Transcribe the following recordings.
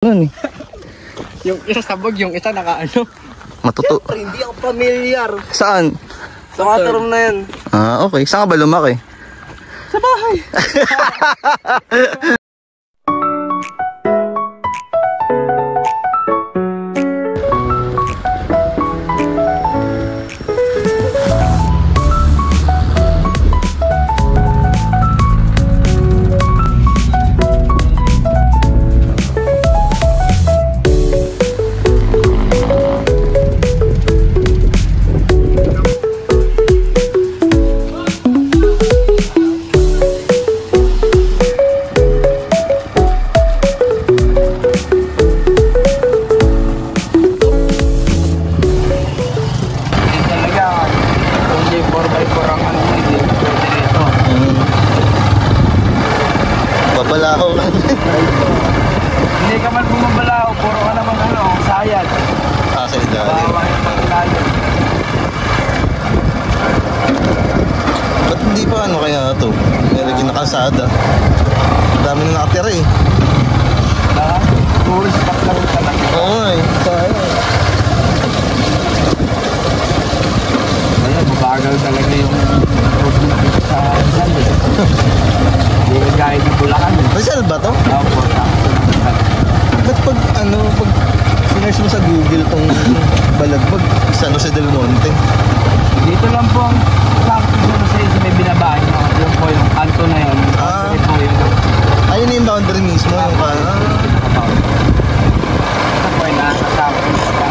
Ano eh? Yung isa sabog, yung isa nakaano. Matuto. Siyempre, hindi ako familiar. Saan? Sa waterroom na yan. Ah, okay. Saan ka ba lumaki? Sa bahay. Babalaho. Hindi ka man bumabalaho, puro ka naman sayad. Ah, sa ilalim. Bawa yung pag-ilalim. Ba't hindi pa ano kaya ito? Nilagyan na kalsada. Dami na nakatira eh. Tourist spot lang talaga. Oo nga eh. Ayan, mabagal talaga yung road dito sa Rizal eh. Hindi ka gaya di Bulacan eh. Rizal ba to? Opo, Ba't pag sinerge mo sa Google tong Balagbag, San Jose del Monte? dito lang po ang sakto sa may binabahan nyo. Yung po yung kanto na yun. Ah. Ito yun. Ayun yung boundary mismo. Yung Ito po yung nakasakto sa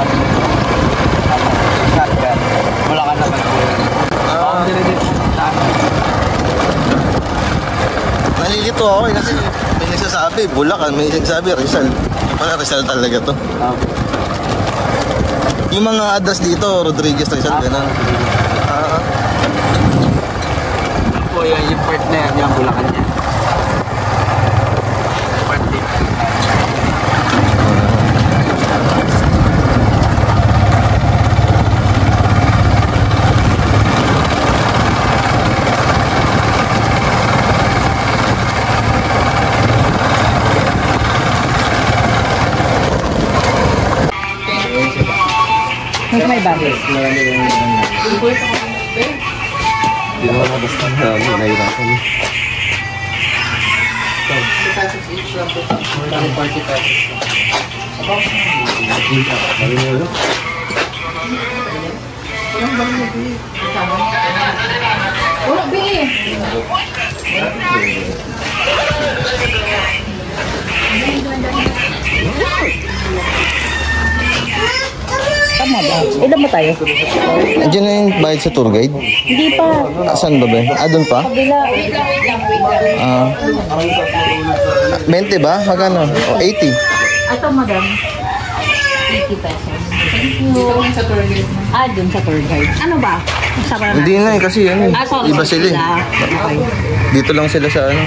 shotgun. Wala ka naman po yun. Boundary din po sa akin. Nalilito ako eh kasi may nagsasabi Bulacan, may nagsasabi Rizal. Wala, Rizal talaga to. Yung mga address dito, Rodriguez, Rizal, gano'n. Po yan, yung part na yan, yung Bulacan yan. Part dito. May bagay. Hindi naman basta nahirapan. 40 pesos each lang po. 40 pesos. Wala, bili. Tama ba? Ilan ba tayo? Andiyan na yung bayad sa tour guide? Hindi pa. Asan ba ba? Doon pa? Kabila. 20 ba? Magkano? O 80? Ito, madam. 80 pesos. Thank you. Sa tour guide. Dun sa tour guide. Ano ba? Sarap na. Hindi na eh, kasi yan eh. Sorry. Iba sila eh. Okay. Dito lang sila sa ano.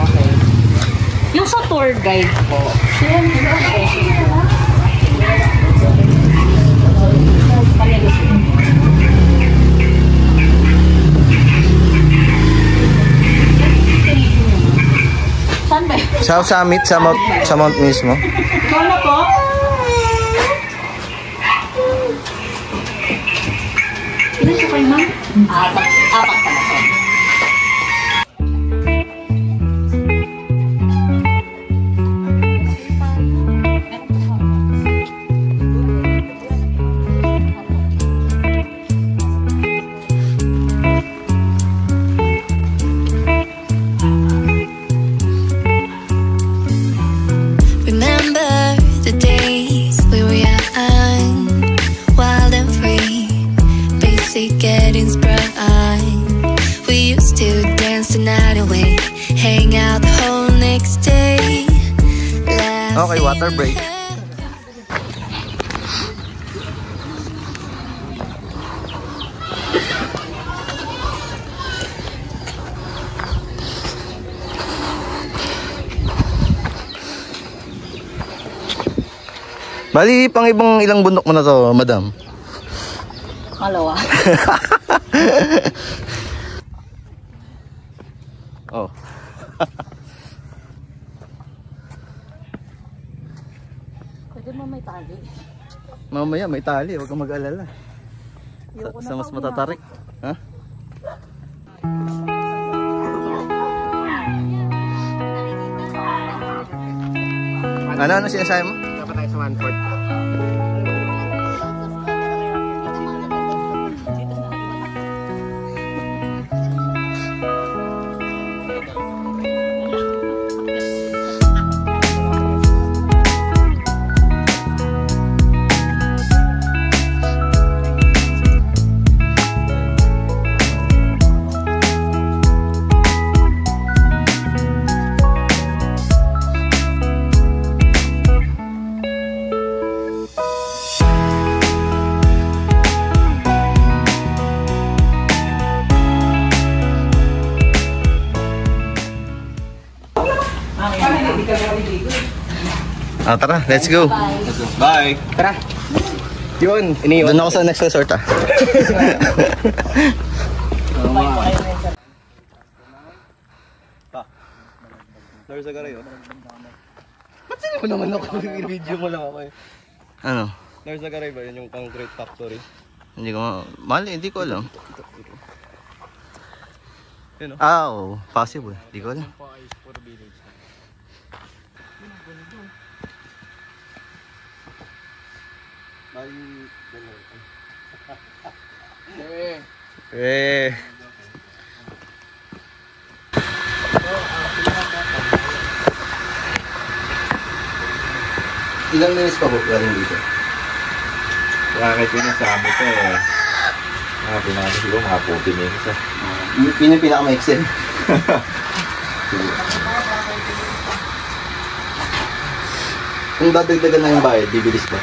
Okay. Yung sa tour guide po. Saan ba? Sa summit, sa Mount mismo. Ano po? Ilan siya kayo, ma'am? Apat pala. Getting sprung. We used to dance the night away, hang out the whole next day. Okay, water break. Bali, pang ibang ilang bundok mo na to, madam? Malawa. Oh. Lagyan mo may tali. Mamaya may tali, huwag kang mag-alala. Ayoko na Sa mas pa, matatarik. Ha? Ano sinasabi mo? Dapat tayo sa 1/4. Ah, tara, let's go. Bye. Tara. Yun, iniwan. Doon ako sa next resort ah. Lars Agaray, oh. Ba't sino mo naman ako? I-video mo lang ako eh. Ano? Lars Agaray ba yun yung concrete factory? Hindi ko mali, hindi ko alam. Yun, oh. Ah, oo, possible. Hindi ko alam. Eh. Ilang minutes pa po galing dito? Bakit yun ang sabi ko eh. Mga pinaka siguro mga 40 minutes ah. Yun yung pinaka-maiksin. Kung dadagdagan na yung bayad, bibilis ba?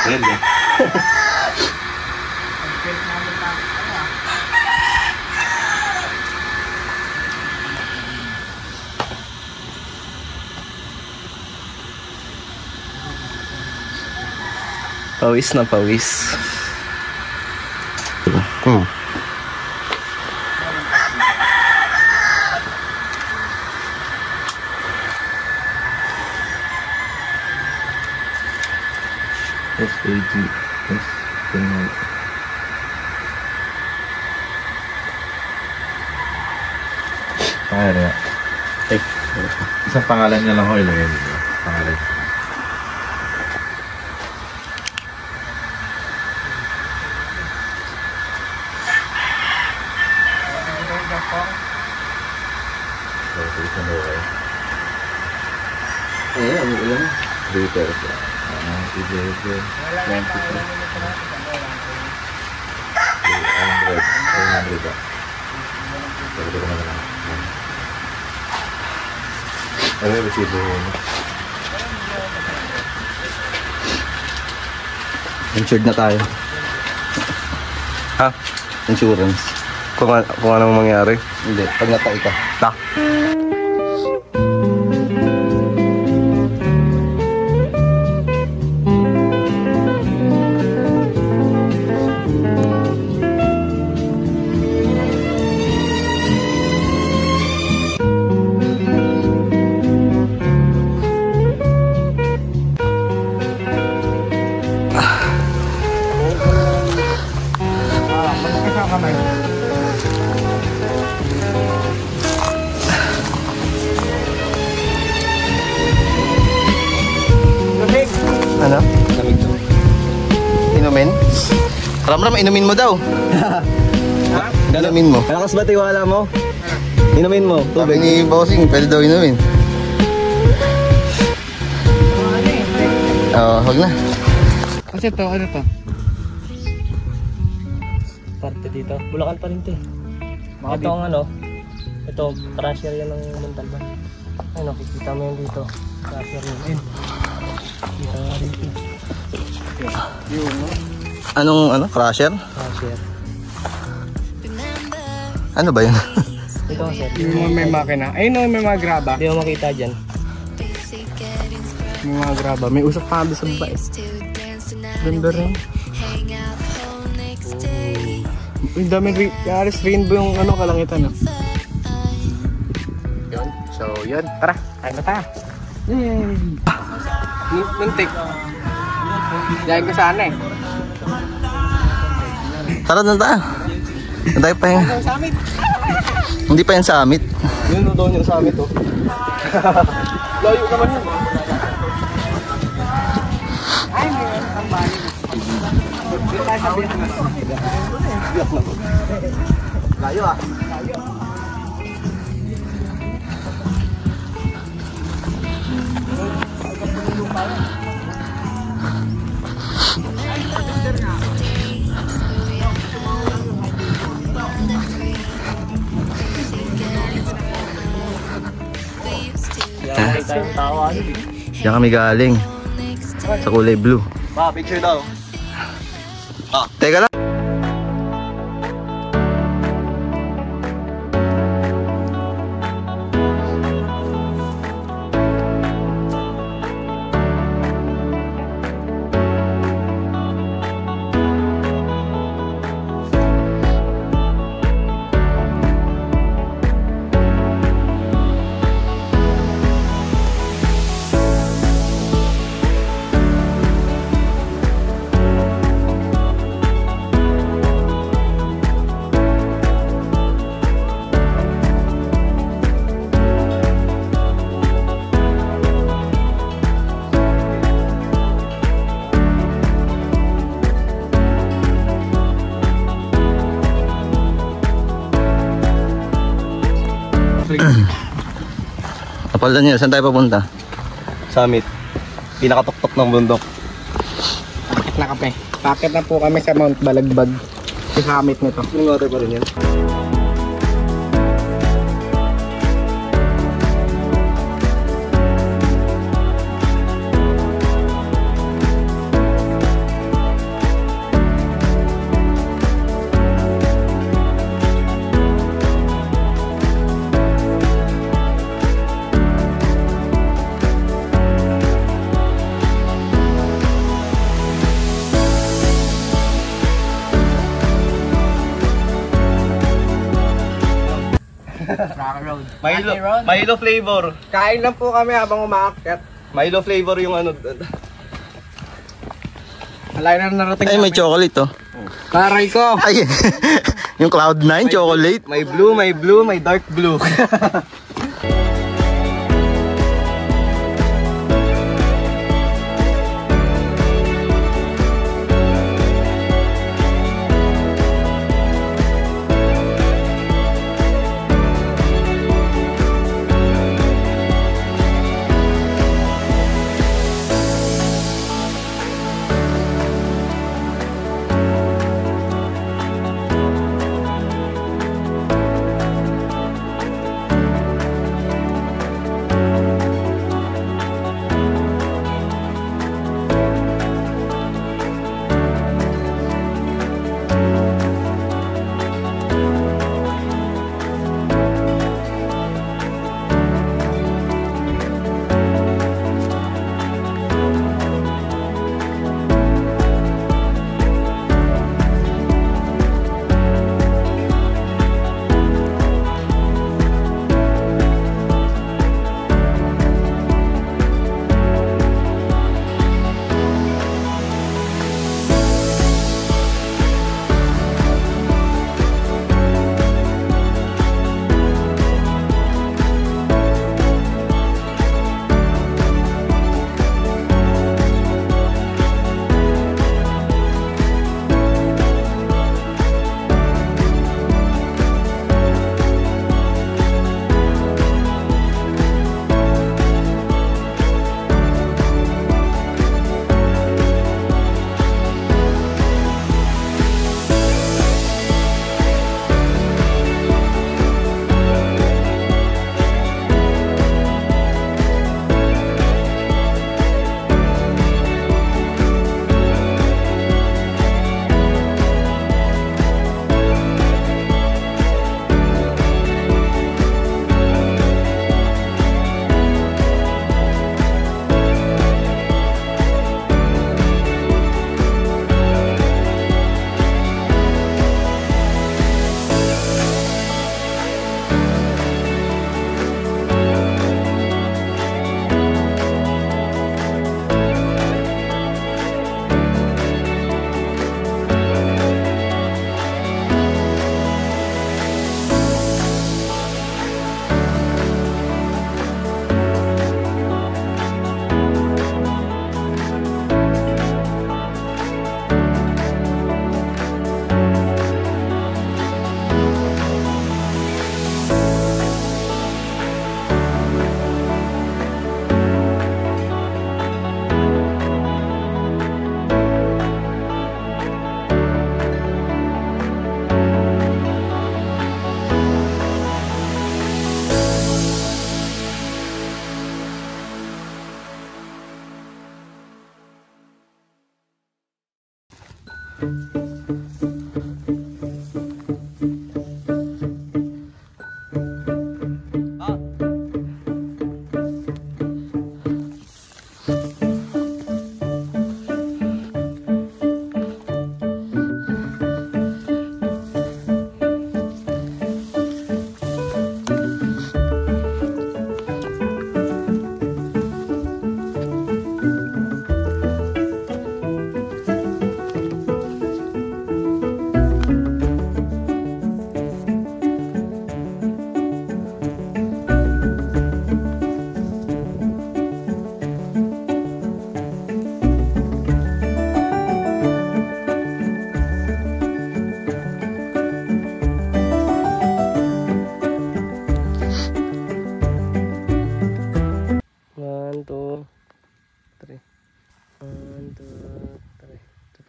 Yan eh. Pawis na pawis. SAG. Pangalan niya. Isang pangalan niya lang ako ilagay dito. Pangalan. Eh, ano ilan? Liters. 90 liters. 20 300 ba? Pero ko naman lang. Ano yung resibo mo? Insured na tayo. Ha? Insurance. Kung anong mangyari? Hindi, pag natay ka. Ta. Ano? Lamig to. Inumin? Ram-ram, inumin mo daw. Ha? Inumin mo. Malakas ba tiwala mo? Inumin mo. Sabi ni Bossing, pwede daw inumin. Oo, wag na. Kasi to, ano to? Parte dito. Bulacan pa rin to eh. Ito ang ano, ito, crusher yan ng Montalban. Ano, kikita mo yan dito. Crusher yun. Kita nga dito. Anong ano? Crusher? Crusher. Ano ba yun? Ito kasi. Yung may makina. Ayun o, may mga graba. Hindi mo makita dyan. May mga graba. May usok pa sa baba eh. Ganda rin. Ang daming rainbow yung ano, kalangitan. No? Yun. So, yun. Tara, kain na tayo. Yay! Muntik. Diyan ko sana eh. Tara na tayo. Tayo pa yung... Summit. Hindi pa yung summit. Yun na doon yung summit oh. Layo naman yun. Ay, may tambahin. Dito tayo sabihin na. Layo ah. Layo. Diyan kami galing. Sa kulay blue. Pa, picture daw. Teka lang. Kapal Daniel, saan tayo papunta? Summit. Pinakatuktok ng bundok. Bakit na kape? Bakit na po kami sa Mount Balagbag. Sa summit nito. Yung water pa rin yan. Milo flavor. Kain lang po kami habang umaakyat. Milo flavor yung ano. Alay na narating. Ay, may chocolate oh. Karay ko. Ay, yung Cloud9 chocolate. May blue, may dark blue.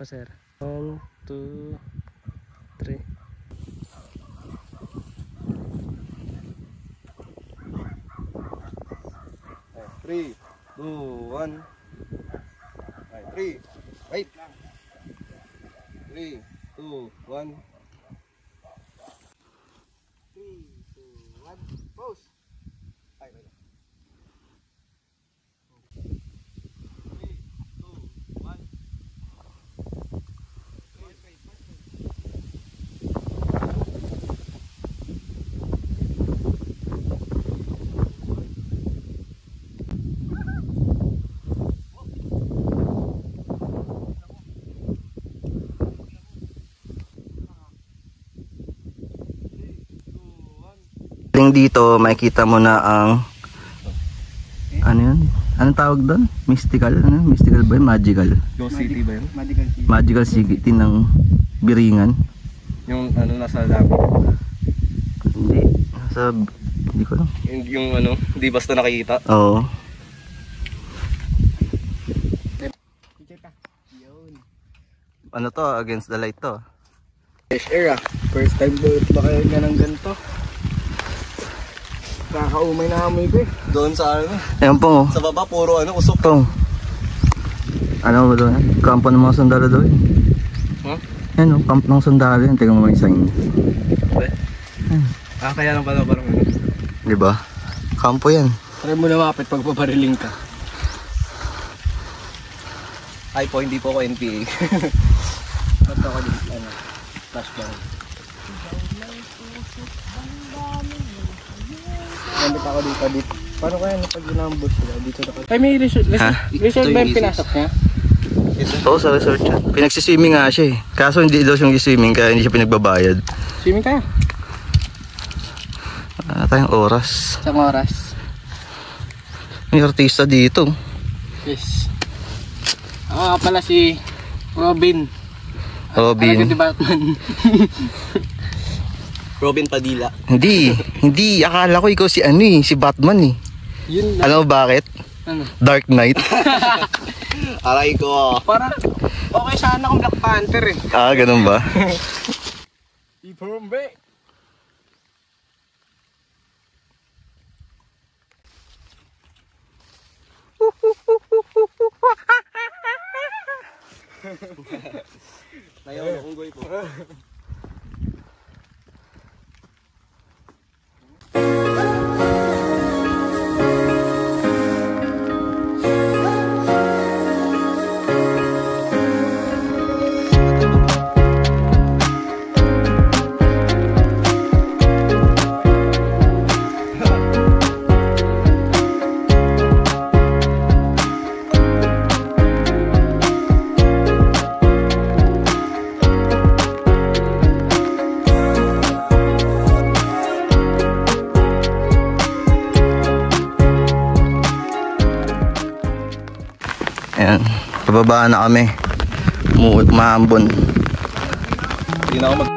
Pa sir. 1, 2, 3. Three, 2, 1. 3. Wait. 3, 2, 1. 3, 2, 1. Pause. Ay, wait. 3, 2, 1. Dito makikita mo na ang ano yun? Anong tawag doon? Mystical? Ano? Mystical ba yun? Magical? Ghost City ba yun? Magical City ng Biringan. Yung ano nasa labi. Hindi. Hindi ko lang. Yung ano, hindi basta nakikita. Oo. Ano to? Against the light to. Fresh air ah. First time ba kayo nga ng ganito? Kakaumay na amoy ko eh. Doon sa ano? Ayan po. Sa baba puro ano, usok. Ito. Ano ba doon? Kampo ng mga sundalo doon. Huh? Ayan o, kampo ng sundalo yun. Tingnan mo may sign. Kaya lang pala parang ano. Diba? Kampo yan. Try mo lumapit pag papariling ka. Ay po, hindi po ako NPA. Ba't ako dito? Ano? Flashbang. Nandito ako dito. Paano kaya pag ginambos sila dito na? Ay may resort. Resort ba yung pinasok niya? Oo, sa resort siya. Pinagsiswimming nga siya eh. Kaso hindi daw siyang swimming kaya hindi siya pinagbabayad. Swimming kaya? Wala tayong oras. Isang oras. May artista dito. Yes. Ako pala si Robin. Robin. Ano Batman? Robin Padilla. Hindi. Akala ko ikaw si ano eh, si Batman eh. Yun lang. Alam mo bakit? Ano? Dark Knight. Aray ko. Parang okay sana kung Black Panther eh. Ah, ganun ba? Iporombe. Nayaw na unggoy po. Ayan, pababa na kami. Maambon. Hindi na ako mag...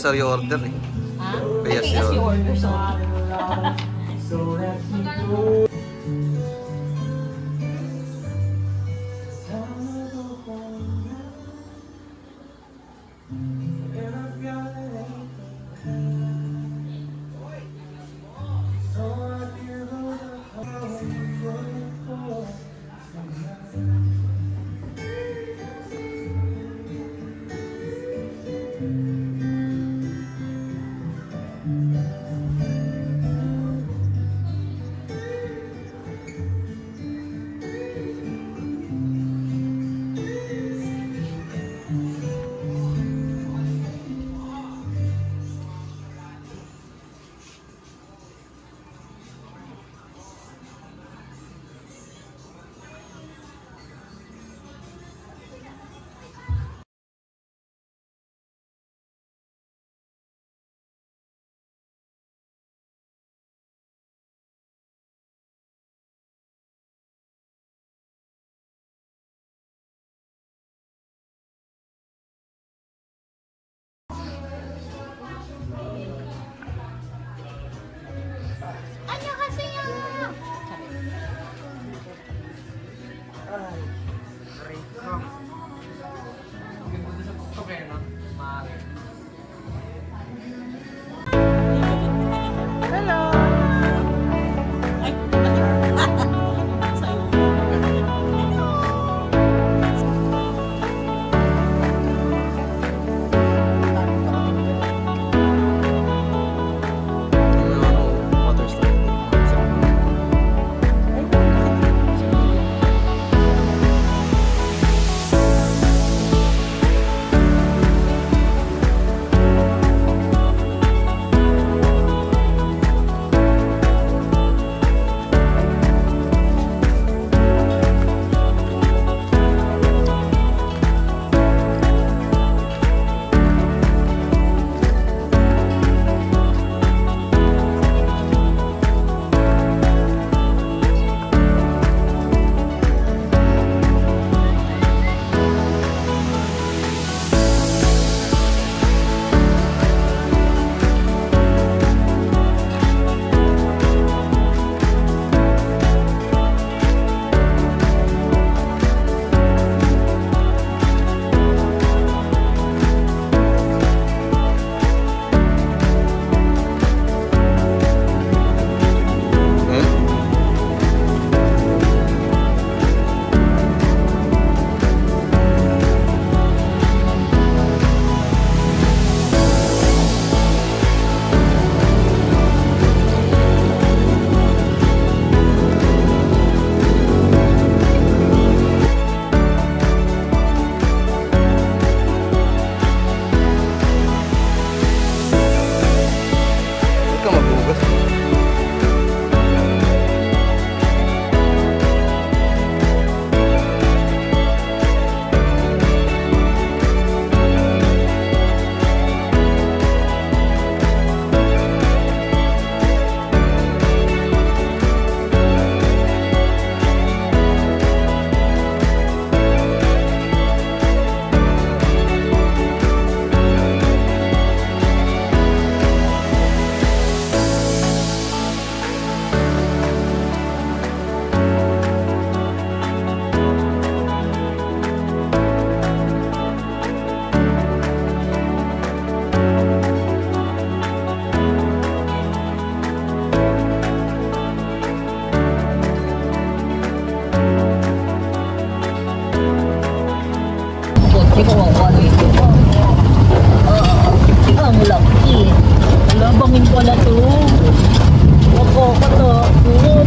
as you order eh. Ha? Pay as Pay as you you order, so. Hindi ko makuha dito. Ang laki. Labangin pala to. Ako, katakot.